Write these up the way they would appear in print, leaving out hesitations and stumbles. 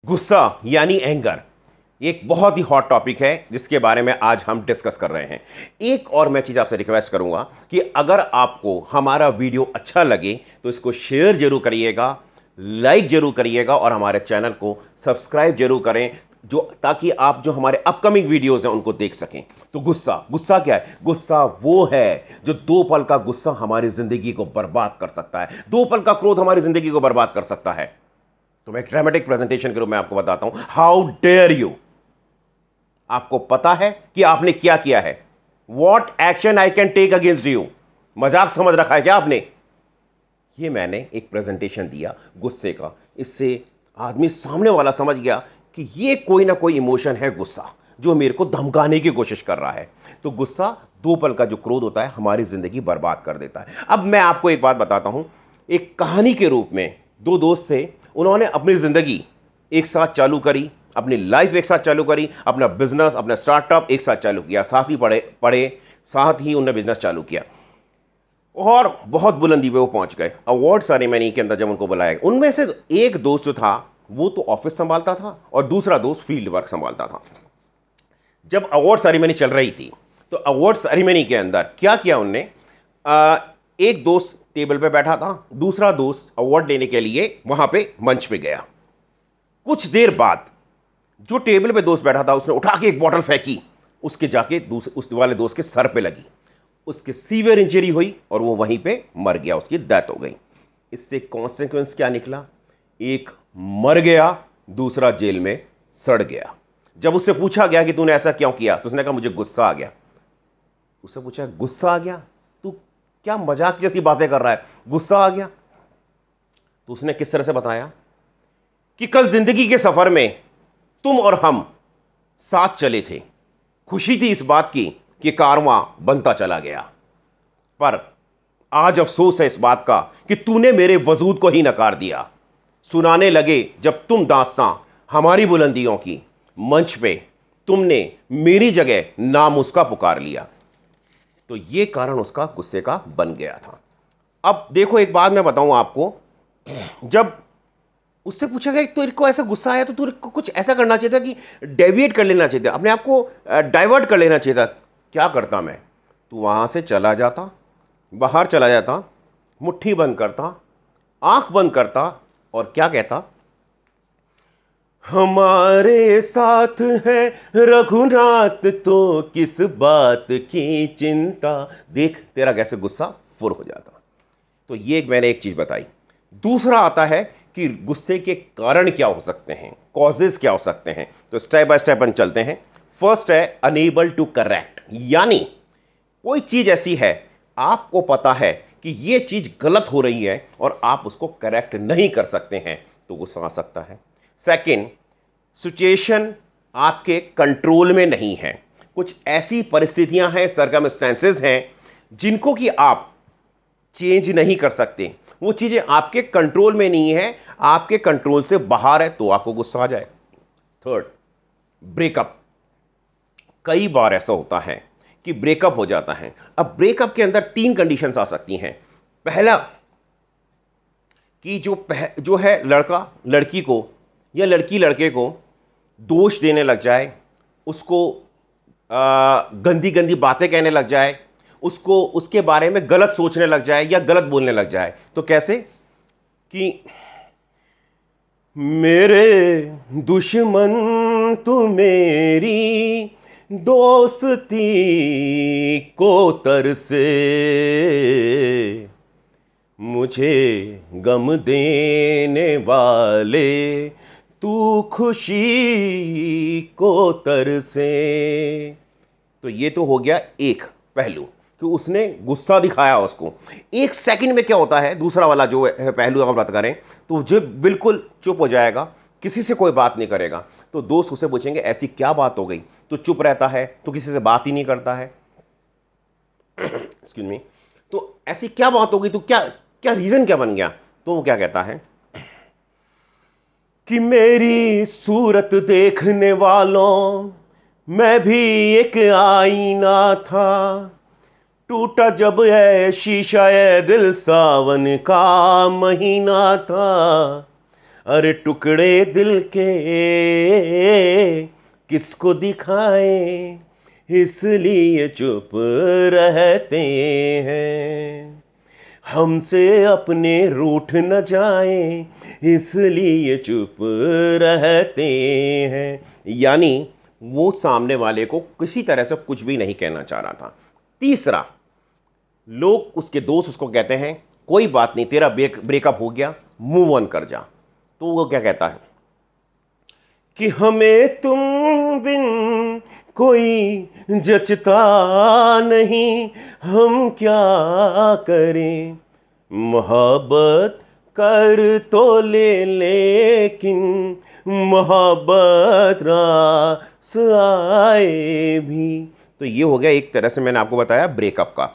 गुस्सा यानी एंगर एक बहुत ही हॉट टॉपिक है जिसके बारे में आज हम डिस्कस कर रहे हैं। एक और मैं चीज़ आपसे रिक्वेस्ट करूंगा कि अगर आपको हमारा वीडियो अच्छा लगे तो इसको शेयर जरूर करिएगा, लाइक जरूर करिएगा और हमारे चैनल को सब्सक्राइब जरूर करें जो ताकि आप जो हमारे अपकमिंग वीडियोस हैं उनको देख सकें। तो गुस्सा गुस्सा क्या है? गुस्सा वो है जो दो पल का गुस्सा हमारी जिंदगी को बर्बाद कर सकता है। दो पल का क्रोध हमारी जिंदगी को बर्बाद कर सकता है। तो मैं एक ड्रामेटिक प्रेजेंटेशन के रूप में आपको बताता हूं। How dare you. आपको पता है कि आपने क्या किया है? What action I can take against you. मजाक समझ रखा है क्या आपने? ये मैंने एक प्रेजेंटेशन दिया गुस्से का। इससे आदमी सामने वाला समझ गया कि ये कोई ना कोई इमोशन है गुस्सा जो मेरे को धमकाने की कोशिश कर रहा है। तो गुस्सा दो पल का जो क्रोध होता है हमारी जिंदगी बर्बाद कर देता है। अब मैं आपको एक बात बताता हूं। एक कहानी के रूप में दो दोस्त थे, उन्होंने अपनी जिंदगी एक साथ चालू करी, अपनी लाइफ एक साथ चालू करी, अपना बिजनेस अपना स्टार्टअप एक साथ चालू किया, साथ ही पढ़े पढ़े साथ ही उन्होंने बिजनेस चालू किया और बहुत बुलंदी पे वो पहुंच गए। अवार्ड सेरेमनी के अंदर जब उनको बुलाया गया, उनमें से एक दोस्त जो था वो तो ऑफिस संभालता था और दूसरा दोस्त फील्ड वर्क संभालता था। जब अवार्ड सेरेमनी चल रही थी तो अवार्ड सेरेमनी के अंदर क्या किया उनने, एक दोस्त टेबल पे बैठा था, दूसरा दोस्त अवार्ड लेने के लिए वहां पे मंच पे गया। कुछ देर बाद जो टेबल पे दोस्त बैठा था उसने उठा के एक बॉटल फेंकी, उसके जाके उस वाले दोस्त के सर पे लगी, उसके सीवियर इंजरी हुई और वो वहीं पे मर गया, उसकी डेथ हो गई। इससे कॉन्सिक्वेंस क्या निकला? एक मर गया, दूसरा जेल में सड़ गया। जब उससे पूछा गया कि तूने ऐसा क्यों किया तो उसने कहा मुझे गुस्सा आ गया। उससे पूछा गुस्सा आ गया? तू क्या मजाक जैसी बातें कर रहा है, गुस्सा आ गया? तो उसने किस तरह से बताया कि कल जिंदगी के सफर में तुम और हम साथ चले थे, खुशी थी इस बात की कि कारवां बनता चला गया, पर आज अफसोस है इस बात का कि तूने मेरे वजूद को ही नकार दिया। सुनाने लगे जब तुम दास्तां हमारी बुलंदियों की, मंच पे तुमने मेरी जगह नाम उसका पुकार लिया। तो यह कारण उसका गुस्से का बन गया था। अब देखो एक बात मैं बताऊं आपको, जब उससे पूछा गया तो इनको ऐसा गुस्सा आया तो तू कुछ ऐसा करना चाहिए था कि डेविएट कर लेना चाहिए था, अपने आप को डाइवर्ट कर लेना चाहिए था। क्या करता मैं? तू वहां से चला जाता, बाहर चला जाता, मुट्ठी बंद करता, आंख बंद करता और क्या कहता? हमारे साथ है रघुनाथ तो किस बात की चिंता, देख तेरा कैसे गुस्सा फुर हो जाता। तो ये मैंने एक चीज बताई। दूसरा आता है कि गुस्से के कारण क्या हो सकते हैं, कॉजेज क्या हो सकते हैं। तो स्टेप बाय स्टेप हम चलते हैं। फर्स्ट है अनेबल टू करेक्ट, यानी कोई चीज ऐसी है आपको पता है कि यह चीज गलत हो रही है और आप उसको करेक्ट नहीं कर सकते हैं, तो गुस्सा आ सकता है। सेकंड, सिचुएशन आपके कंट्रोल में नहीं है। कुछ ऐसी परिस्थितियां हैं, सर्कमस्टेंसेस हैं जिनको कि आप चेंज नहीं कर सकते, वो चीजें आपके कंट्रोल में नहीं है, आपके कंट्रोल से बाहर है, तो आपको गुस्सा आ जाए। Third, breakup. कई बार ऐसा होता है कि ब्रेकअप हो जाता है। अब ब्रेकअप के अंदर तीन कंडीशंस आ सकती हैं। पहला कि जो है लड़का लड़की को या लड़की लड़के को दोष देने लग जाए, उसको गंदी गंदी बातें कहने लग जाए, उसको उसके बारे में गलत सोचने लग जाए या गलत बोलने लग जाए। तो कैसे कि मेरे दुश्मन तू मेरी दोस्ती को तरसे, मुझे गम देने वाले तू खुशी को तरसे। तो ये तो हो गया एक पहलू कि उसने गुस्सा दिखाया उसको। एक सेकंड में क्या होता है, दूसरा वाला जो है पहलू अगर बात करें तो जो बिल्कुल चुप हो जाएगा, किसी से कोई बात नहीं करेगा। तो दोस्त उसे पूछेंगे ऐसी क्या बात हो गई, तो चुप रहता है, तो किसी से बात ही नहीं करता है। Excuse me. तो ऐसी क्या बात हो गई, तो क्या क्या रीजन क्या बन गया? तो वो क्या कहता है कि मेरी सूरत देखने वालों मैं भी एक आईना था, टूटा जब है शीशा है दिल, सावन का महीना था, अरे टुकड़े दिल के किसको दिखाएं, इसलिए चुप रहते हैं, हमसे अपने रूठ न जाए, इसलिए चुप रहते हैं। यानी वो सामने वाले को किसी तरह से कुछ भी नहीं कहना चाह रहा था। तीसरा, लोग उसके दोस्त उसको कहते हैं कोई बात नहीं, तेरा ब्रेकअप हो गया, मूव ऑन कर जा। तो वो क्या कहता है कि हमें तुम बिन कोई जचता नहीं, हम क्या करें, मोहब्बत कर तो ले लेकिन मोहब्बत रास आए भी। तो ये हो गया एक तरह से मैंने आपको बताया ब्रेकअप का।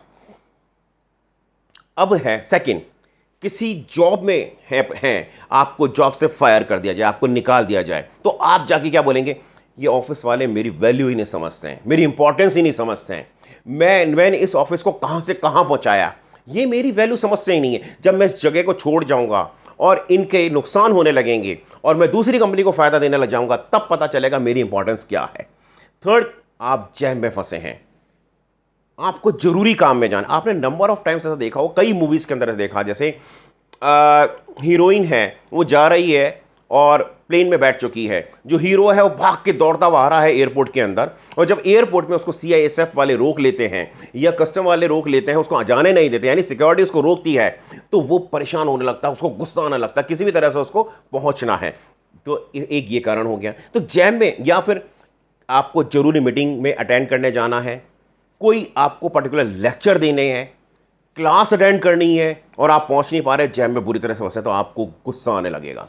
अब है सेकंड, किसी जॉब में हैं, आपको जॉब से फायर कर दिया जाए, आपको निकाल दिया जाए, तो आप जाके क्या बोलेंगे, ये ऑफिस वाले मेरी वैल्यू ही नहीं समझते हैं, मेरी इंपॉर्टेंस ही नहीं समझते हैं, मैंने इस ऑफिस को कहां से कहां पहुंचाया, ये मेरी वैल्यू समझते ही नहीं है। जब मैं इस जगह को छोड़ जाऊंगा और इनके नुकसान होने लगेंगे और मैं दूसरी कंपनी को फायदा देने लग जाऊंगा, तब पता चलेगा मेरी इंपॉर्टेंस क्या है। थर्ड, आप जैम में फंसे हैं, आपको जरूरी काम में जाना। आपने नंबर ऑफ टाइम्स ऐसा देखा हो, कई मूवीज के अंदर ऐसा देखा, जैसे हीरोइन है, वो जा रही है और प्लेन में बैठ चुकी है, जो हीरो है वो भाग के दौड़ता हुआ आ रहा है एयरपोर्ट के अंदर, और जब एयरपोर्ट में उसको CISF वाले रोक लेते हैं या कस्टम वाले रोक लेते हैं, उसको जाने नहीं देते, यानी सिक्योरिटी उसको रोकती है, तो वो परेशान होने लगता है, उसको गुस्सा आने लगता है, किसी भी तरह से उसको पहुंचना है। तो एक ये कारण हो गया। तो जैम में, या फिर आपको जरूरी मीटिंग में अटेंड करने जाना है, कोई आपको पर्टिकुलर लेक्चर देने हैं, क्लास अटेंड करनी है और आप पहुंच नहीं पा रहे, जैम में बुरी तरह से फंसे, तो आपको गुस्सा आने लगेगा।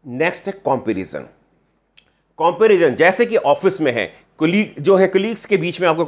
नेक्स्ट है कंपैरिजन। कंपैरिजन जैसे कि ऑफिस में है, कुलीग जो है, कुलीग्स के बीच में आपको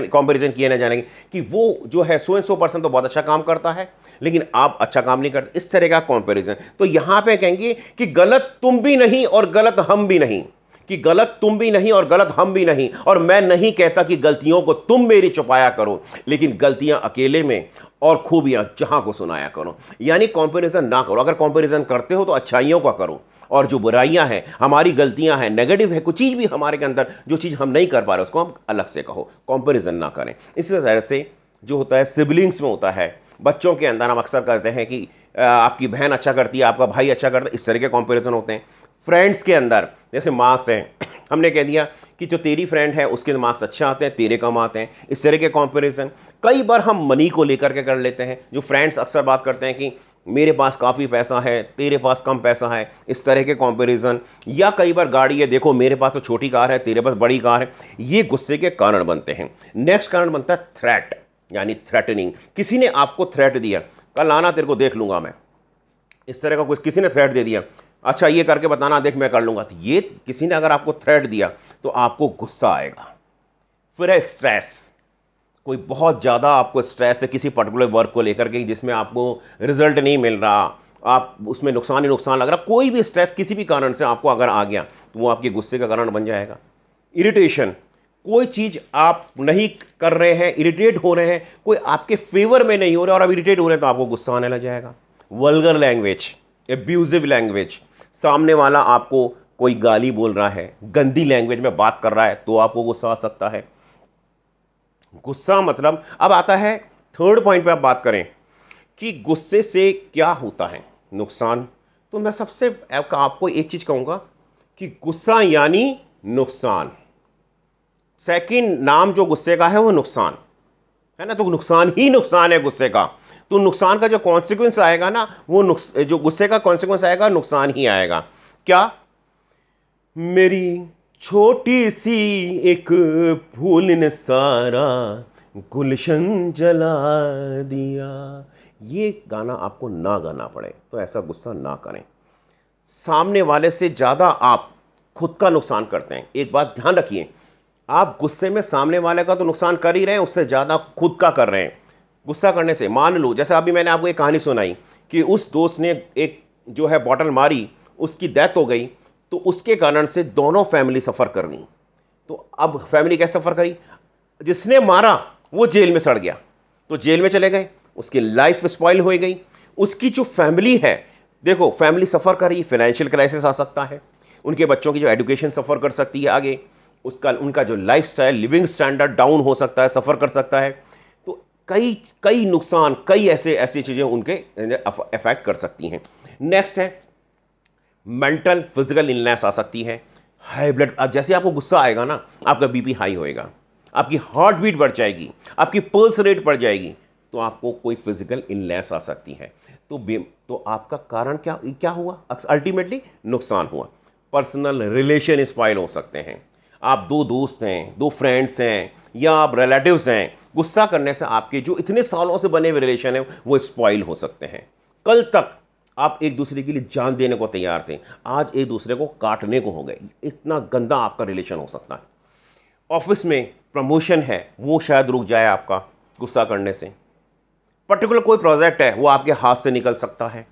कंपैरिजन किए ना जानेंगे कि वो जो है 100% तो बहुत अच्छा काम करता है लेकिन आप अच्छा काम नहीं करते, इस तरह का कंपैरिजन। तो यहां पे कहेंगे कि गलत तुम भी नहीं और गलत हम भी नहीं, कि गलत तुम भी नहीं और गलत हम भी नहीं, और मैं नहीं कहता कि गलतियों को तुम मेरी छुपाया करो, लेकिन गलतियां अकेले में और खूबियां जहां को सुनाया करो। यानी कंपैरिजन ना करो, अगर कंपैरिजन करते हो तो अच्छाइयों का करो, और जो बुराइयां हैं, हमारी गलतियां हैं, नेगेटिव है, कुछ चीज़ भी हमारे के अंदर जो चीज़ हम नहीं कर पा रहे उसको हम अलग से कहो, कंपैरिजन ना करें। इसी तरह से जो होता है सिबलिंग्स में होता है, बच्चों के अंदर हम अक्सर करते हैं कि आपकी बहन अच्छा करती है, आपका भाई अच्छा करता है, इस तरह के कंपैरिजन होते हैं। फ्रेंड्स के अंदर जैसे मार्क्स हैं, हमने कह दिया कि जो तेरी फ्रेंड है उसके मार्क्स अच्छे आते हैं, तेरे कम आते हैं, इस तरह के कंपैरिजन। कई बार हम मनी को लेकर के कर लेते हैं, जो फ्रेंड्स अक्सर बात करते हैं कि मेरे पास काफ़ी पैसा है, तेरे पास कम पैसा है, इस तरह के कंपैरिजन। या कई बार गाड़ी है, देखो मेरे पास तो छोटी कार है, तेरे पास बड़ी कार है, ये गुस्से के कारण बनते हैं। नेक्स्ट कारण बनता है थ्रेट, यानी थ्रेटनिंग। किसी ने आपको थ्रेट दिया, कल आना तेरे को देख लूंगा मैं, इस तरह का कुछ किसी ने थ्रेट दे दिया, अच्छा ये करके बताना, देख मैं कर लूंगा। तो ये किसी ने अगर आपको थ्रेट दिया तो आपको गुस्सा आएगा। फिर है स्ट्रेस, कोई बहुत ज़्यादा आपको स्ट्रेस है किसी पर्टिकुलर वर्क को लेकर के जिसमें आपको रिजल्ट नहीं मिल रहा, आप उसमें नुकसान ही नुकसान लग रहा, कोई भी स्ट्रेस किसी भी कारण से आपको अगर आ गया तो वो आपके गुस्से का कारण बन जाएगा। इरिटेशन, कोई चीज़ आप नहीं कर रहे हैं, इरिटेट हो रहे हैं, कोई आपके फेवर में नहीं हो रहा और आप इरिटेट हो रहे हैं तो आपको गुस्सा आने लग जाएगा। वल्गर लैंग्वेज, एब्यूजिव लैंग्वेज, सामने वाला आपको कोई गाली बोल रहा है, गंदी लैंग्वेज में बात कर रहा है तो आपको गुस्सा आ सकता है। गुस्सा मतलब, अब आता है थर्ड पॉइंट पे आप बात करें कि गुस्से से क्या होता है नुकसान। तो मैं सबसे आपको एक चीज कहूंगा कि गुस्सा यानी नुकसान। सेकंड नाम जो गुस्से का है वो नुकसान है ना, तो नुकसान ही नुकसान है गुस्से का। तो नुकसान का जो कॉन्सिक्वेंस आएगा ना, वो जो गुस्से का कॉन्सिक्वेंस आएगा नुकसान ही आएगा। क्या, मेरी छोटी सी एक फूल ने सारा गुलशन जला दिया। ये गाना आपको ना गाना पड़े, तो ऐसा गुस्सा ना करें। सामने वाले से ज़्यादा आप खुद का नुकसान करते हैं। एक बात ध्यान रखिए, आप गुस्से में सामने वाले का तो नुकसान कर ही रहे हैं, उससे ज़्यादा खुद का कर रहे हैं। गुस्सा करने से, मान लो जैसे अभी मैंने आपको एक कहानी सुनाई कि उस दोस्त ने एक जो है बॉटल मारी, उसकी डेथ हो गई, तो उसके कारण से दोनों फैमिली सफ़र कर गई। तो अब फैमिली कैसे सफ़र करी, जिसने मारा वो जेल में सड़ गया, तो जेल में चले गए, उसकी लाइफ स्पॉइल हो गई। उसकी जो फैमिली है देखो फैमिली सफ़र कर रही है, फाइनेंशियल क्राइसिस आ सकता है, उनके बच्चों की जो एजुकेशन सफ़र कर सकती है आगे, उसका उनका जो लाइफस्टाइल लिविंग स्टैंडर्ड डाउन हो सकता है, सफ़र कर सकता है। तो कई कई नुकसान, कई ऐसे ऐसी चीज़ें उनके अफेक्ट कर सकती हैं। नेक्स्ट है मेंटल फिजिकल इलनेस आ सकती है। हाई ब्लड, अब जैसे आपको गुस्सा आएगा ना, आपका बीपी हाई होएगा, आपकी हार्ट बीट बढ़ जाएगी, आपकी पल्स रेट बढ़ जाएगी, तो आपको कोई फिजिकल इलनेस आ सकती है। तो आपका कारण क्या क्या हुआ? अल्टीमेटली नुकसान हुआ। पर्सनल रिलेशन स्पॉइल हो सकते हैं। आप दो दोस्त हैं, दो फ्रेंड्स हैं, या आप रिलेटिव्स हैं, गुस्सा करने से आपके जो इतने सालों से बने हुए रिलेशन है वो स्पॉइल हो सकते हैं। कल तक आप एक दूसरे के लिए जान देने को तैयार थे, आज एक दूसरे को काटने को हो गए। इतना गंदा आपका रिलेशन हो सकता है। ऑफिस में प्रमोशन है वो शायद रुक जाए आपका गुस्सा करने से। पर्टिकुलर कोई प्रोजेक्ट है वो आपके हाथ से निकल सकता है।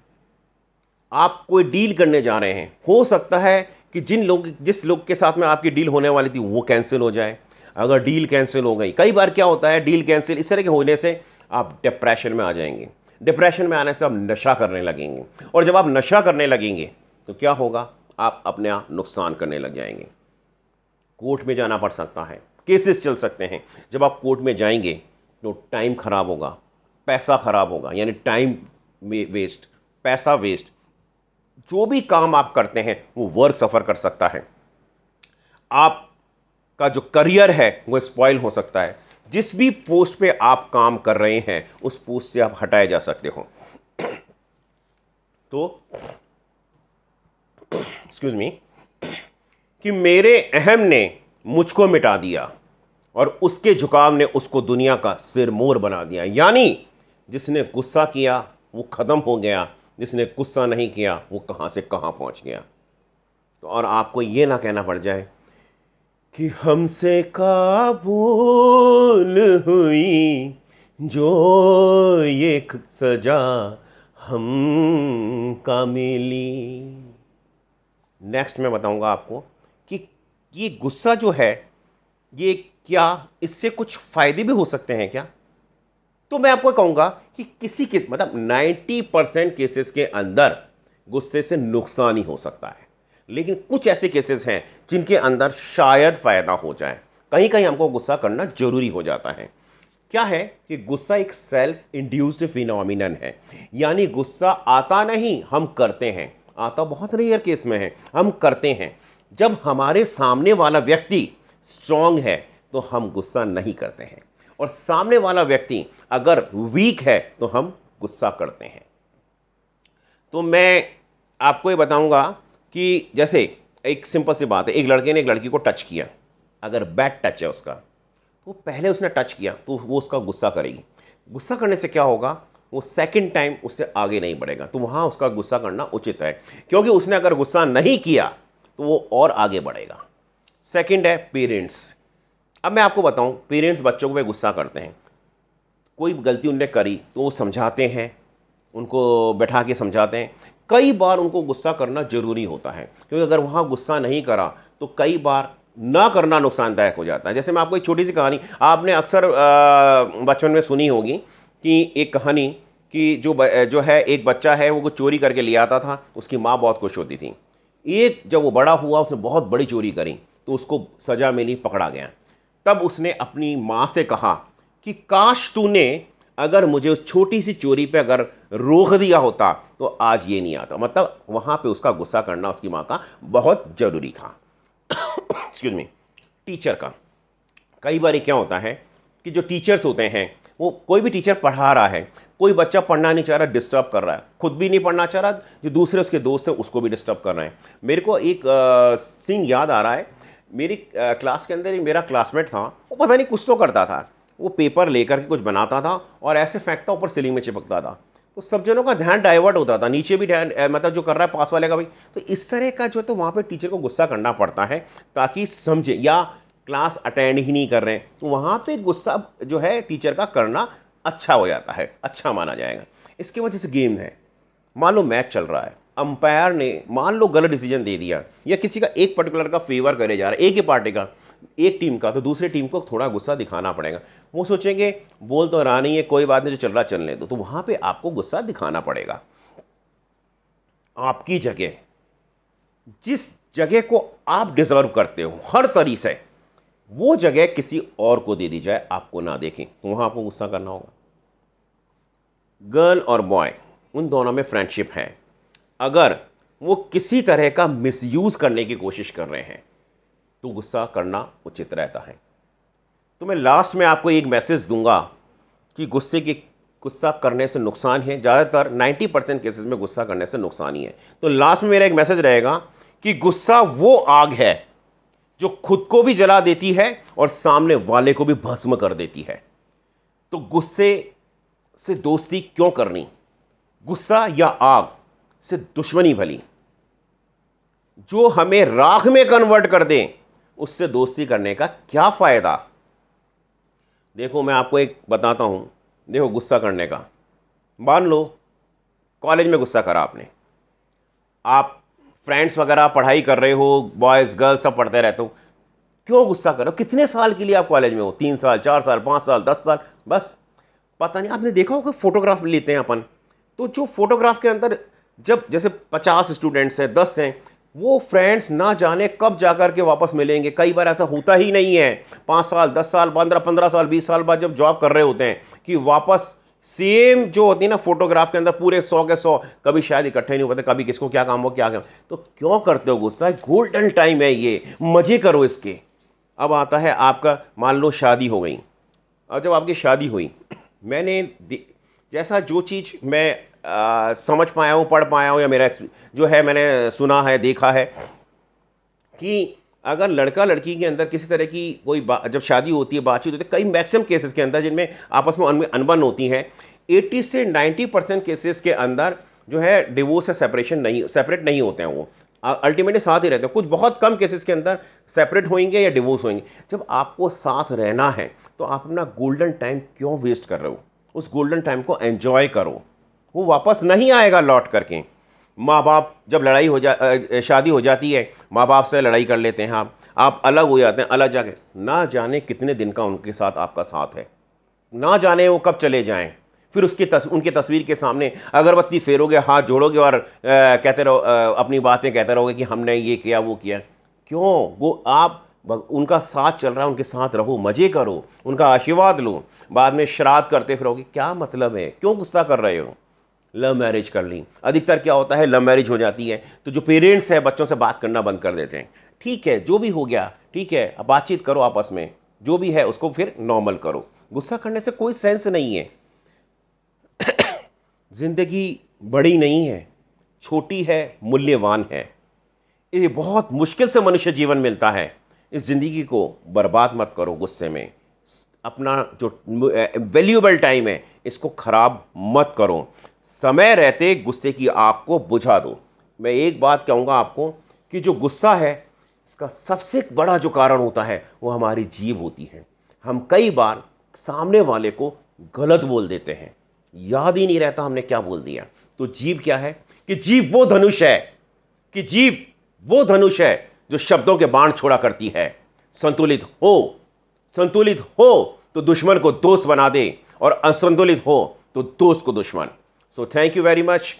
आप कोई डील करने जा रहे हैं, हो सकता है कि जिस लोग के साथ में आपकी डील होने वाली थी वो कैंसिल हो जाए। अगर डील कैंसिल हो गई, कई बार क्या होता है डील कैंसिल इस तरह के होने से आप डिप्रेशन में आ जाएंगे। डिप्रेशन में आने से आप नशा करने लगेंगे, और जब आप नशा करने लगेंगे तो क्या होगा, आप अपने आप नुकसान करने लग जाएंगे। कोर्ट में जाना पड़ सकता है, केसेस चल सकते हैं। जब आप कोर्ट में जाएंगे तो टाइम खराब होगा, पैसा खराब होगा, यानी टाइम वेस्ट, पैसा वेस्ट। जो भी काम आप करते हैं वो वर्क सफ़र कर सकता है। आपका जो करियर है वो स्पॉइल हो सकता है। जिस भी पोस्ट पे आप काम कर रहे हैं उस पोस्ट से आप हटाए जा सकते हो। तो एक्सक्यूज मी, कि मेरे अहम ने मुझको मिटा दिया और उसके झुकाव ने उसको दुनिया का सिरमौर बना दिया। यानी जिसने गुस्सा किया वो ख़त्म हो गया, जिसने गुस्सा नहीं किया वो कहाँ से कहाँ पहुँच गया। तो और आपको ये ना कहना पड़ जाए कि हमसे का भूल हुई जो ये सजा हम का मिली। नेक्स्ट मैं बताऊंगा आपको कि ये गुस्सा जो है ये क्या, इससे कुछ फायदे भी हो सकते हैं क्या। तो मैं आपको कहूंगा कि किसी केस मतलब 90% केसेस के अंदर गुस्से से नुकसान ही हो सकता है, लेकिन कुछ ऐसे केसेस हैं जिनके अंदर शायद फायदा हो जाए। कहीं कहीं हमको गुस्सा करना जरूरी हो जाता है। क्या है कि गुस्सा एक सेल्फ इंड्यूस्ड फिनोमिनन है, यानी गुस्सा आता नहीं, हम करते हैं। आता बहुत रेयर केस में है, हम करते हैं। जब हमारे सामने वाला व्यक्ति स्ट्रांग है तो हम गुस्सा नहीं करते हैं, और सामने वाला व्यक्ति अगर वीक है तो हम गुस्सा करते हैं। तो मैं आपको ये बताऊंगा कि जैसे एक सिंपल सी बात है, एक लड़के ने एक लड़की को टच किया, अगर बैड टच है उसका, तो पहले उसने टच किया तो वो उसका गुस्सा करेगी। गुस्सा करने से क्या होगा, वो सेकंड टाइम उससे आगे नहीं बढ़ेगा। तो वहाँ उसका गुस्सा करना उचित है, क्योंकि उसने अगर गुस्सा नहीं किया तो वो और आगे बढ़ेगा। सेकंड है पेरेंट्स। अब मैं आपको बताऊं, पेरेंट्स बच्चों को गुस्सा करते हैं, कोई गलती उनने करी तो वो समझाते हैं, उनको बैठा के समझाते हैं। कई बार उनको गुस्सा करना ज़रूरी होता है, क्योंकि अगर वहाँ गुस्सा नहीं करा तो कई बार ना करना नुकसानदायक हो जाता है। जैसे मैं आपको एक छोटी सी कहानी, आपने अक्सर बचपन में सुनी होगी कि एक कहानी कि जो है एक बच्चा है वो कुछ चोरी करके ले आता था, उसकी माँ बहुत खुश होती थी। एक जब वो बड़ा हुआ उसने बहुत बड़ी चोरी करी तो उसको सज़ा मिली, पकड़ा गया। तब उसने अपनी माँ से कहा कि काश तूने अगर मुझे उस छोटी सी चोरी पे अगर रोक दिया होता तो आज ये नहीं आता। मतलब वहाँ पे उसका गुस्सा करना उसकी माँ का बहुत ज़रूरी था। Excuse me. टीचर का कई बार क्या होता है कि जो टीचर्स होते हैं, वो कोई भी टीचर पढ़ा रहा है, कोई बच्चा पढ़ना नहीं चाह रहा, डिस्टर्ब कर रहा है, खुद भी नहीं पढ़ना चाह रहा, जो दूसरे उसके दोस्त हैं उसको भी डिस्टर्ब कर रहे हैं। मेरे को एक सीन याद आ रहा है। मेरी क्लास के अंदर एक मेरा क्लासमेट था, वो पता नहीं कुछ तो करता था, वो पेपर लेकर के कुछ बनाता था और ऐसे फेंकता, ऊपर सीलिंग में चिपकता था। तो सब जनों का ध्यान डाइवर्ट होता था, नीचे भी मतलब जो कर रहा है पास वाले का भी। तो इस तरह का जो है तो वहाँ पे टीचर को गुस्सा करना पड़ता है ताकि समझे, या क्लास अटेंड ही नहीं कर रहे हैं तो वहाँ पे गुस्सा जो है टीचर का करना अच्छा हो जाता है, अच्छा माना जाएगा। इसके वजह से गेम है, मान लो मैच चल रहा है, अंपायर ने मान लो गलत डिसीजन दे दिया, या किसी का एक पर्टिकुलर का फेवर करे जा रहा है, एक ही पार्टी का, एक टीम का, तो दूसरे टीम को थोड़ा गुस्सा दिखाना पड़ेगा। वो सोचेंगे बोल तो रहा नहीं है, कोई बात नहीं, जो चल रहा चलने दो, तो वहाँ पे आपको गुस्सा दिखाना पड़ेगा। आपकी जगह, जिस जगह को आप डिजर्व करते हो हर तरीके से, वो जगह किसी और को दे दी जाए, आपको ना देखें, तो वहां आपको गुस्सा करना होगा। गर्ल और बॉय, उन दोनों में फ्रेंडशिप है, अगर वो किसी तरह का मिसयूज करने की कोशिश कर रहे हैं तो गुस्सा करना उचित रहता है। तो मैं लास्ट में आपको एक मैसेज दूंगा कि गुस्सा करने से नुकसान है, ज़्यादातर 90% केसेस में गुस्सा करने से नुकसान ही है। तो लास्ट में मेरा एक मैसेज रहेगा कि गुस्सा वो आग है जो खुद को भी जला देती है और सामने वाले को भी भस्म कर देती है। तो गुस्से से दोस्ती क्यों करनी? गुस्सा या आग से दुश्मनी भली। जो हमें राख में कन्वर्ट कर दे, उससे दोस्ती करने का क्या फायदा? देखो, मैं आपको एक बताता हूं। देखो, गुस्सा करने का, मान लो कॉलेज में गुस्सा करा आपने, आप फ्रेंड्स वगैरह पढ़ाई कर रहे हो, बॉयज़ गर्ल्स सब पढ़ते रहते हो, क्यों गुस्सा करो? कितने साल के लिए आप कॉलेज में हो? 3 साल, 4 साल, 5 साल, 10 साल, बस। पता नहीं, आपने देखा होगा फोटोग्राफ लेते हैं अपन, तो जो फोटोग्राफ के अंदर जब जैसे 50 स्टूडेंट्स हैं, 10 हैं, वो फ्रेंड्स ना जाने कब जाकर के वापस मिलेंगे। कई बार ऐसा होता ही नहीं है, 5 साल, 10 साल, 15 साल, 20 साल बाद जब जॉब कर रहे होते हैं, कि वापस सेम जो होती है ना फोटोग्राफ के अंदर, पूरे 100 के 100 कभी शायद इकट्ठे नहीं होते, कभी किसको क्या काम हो, क्या काम। तो क्यों करते हो गुस्सा? गोल्डन टाइम है ये, मजे करो इसके। अब आता है आपका, मान लो शादी हो गई, और जब आपकी शादी हुई, मैंने जैसा जो चीज़ मैं समझ पाया हूँ, पढ़ पाया हूँ, या मेरा जो है मैंने सुना है, देखा है, कि अगर लड़का लड़की के अंदर किसी तरह की कोई जब शादी होती है, बातचीत होती है, कई मैक्सिमम केसेस के अंदर जिनमें आपस में अनबन होती है, 80 से 90% केसेस के अंदर जो है डिवोर्स या सेपरेट नहीं होते हैं, वो अल्टीमेटली साथ ही रहते हैं। कुछ बहुत कम केसेस के अंदर सेपरेट होंगे या डिवोर्स होंगे। जब आपको साथ रहना है तो आप अपना गोल्डन टाइम क्यों वेस्ट कर रहे हो? उस गोल्डन टाइम को एंजॉय करो, वो वापस नहीं आएगा लौट करके। माँ बाप जब शादी हो जाती है, माँ बाप से लड़ाई कर लेते हैं, आप अलग हो जाते हैं, अलग जाके ना जाने कितने दिन का उनके साथ आपका साथ है, ना जाने वो कब चले जाएं। फिर उनकी तस्वीर के सामने अगरबत्ती फेरोगे, हाथ जोड़ोगे और कहते रहो, अपनी बातें कहते रहोगे कि हमने ये किया, वो किया। क्यों? वो आप उनका साथ चल रहा है, उनके साथ रहो, मजे करो, उनका आशीर्वाद लो। बाद में श्राद्ध करते फिरोगे, क्या मतलब है? क्यों गुस्सा कर रहे हो? लव मैरिज कर ली, अधिकतर क्या होता है, लव मैरिज हो जाती है तो जो पेरेंट्स हैं बच्चों से बात करना बंद कर देते हैं। ठीक है, जो भी हो गया ठीक है, अब बातचीत करो आपस में, जो भी है उसको फिर नॉर्मल करो। गुस्सा करने से कोई सेंस नहीं है। जिंदगी बड़ी नहीं है, छोटी है, मूल्यवान है। ये बहुत मुश्किल से मनुष्य जीवन मिलता है। इस जिंदगी को बर्बाद मत करो गुस्से में। अपना जो वैल्यूएबल टाइम है इसको खराब मत करो। समय रहते गुस्से की आग को बुझा दो। मैं एक बात कहूँगा आपको कि जो गुस्सा है, इसका सबसे बड़ा जो कारण होता है वो हमारी जीभ होती है। हम कई बार सामने वाले को गलत बोल देते हैं, याद ही नहीं रहता हमने क्या बोल दिया। तो जीभ क्या है? कि जीभ वो धनुष है, कि जीभ वो धनुष है जो शब्दों के बाण छोड़ा करती है। संतुलित हो तो दुश्मन को दोस्त बना दे, और असंतुलित हो तो दोस्त को दुश्मन। So thank you very much.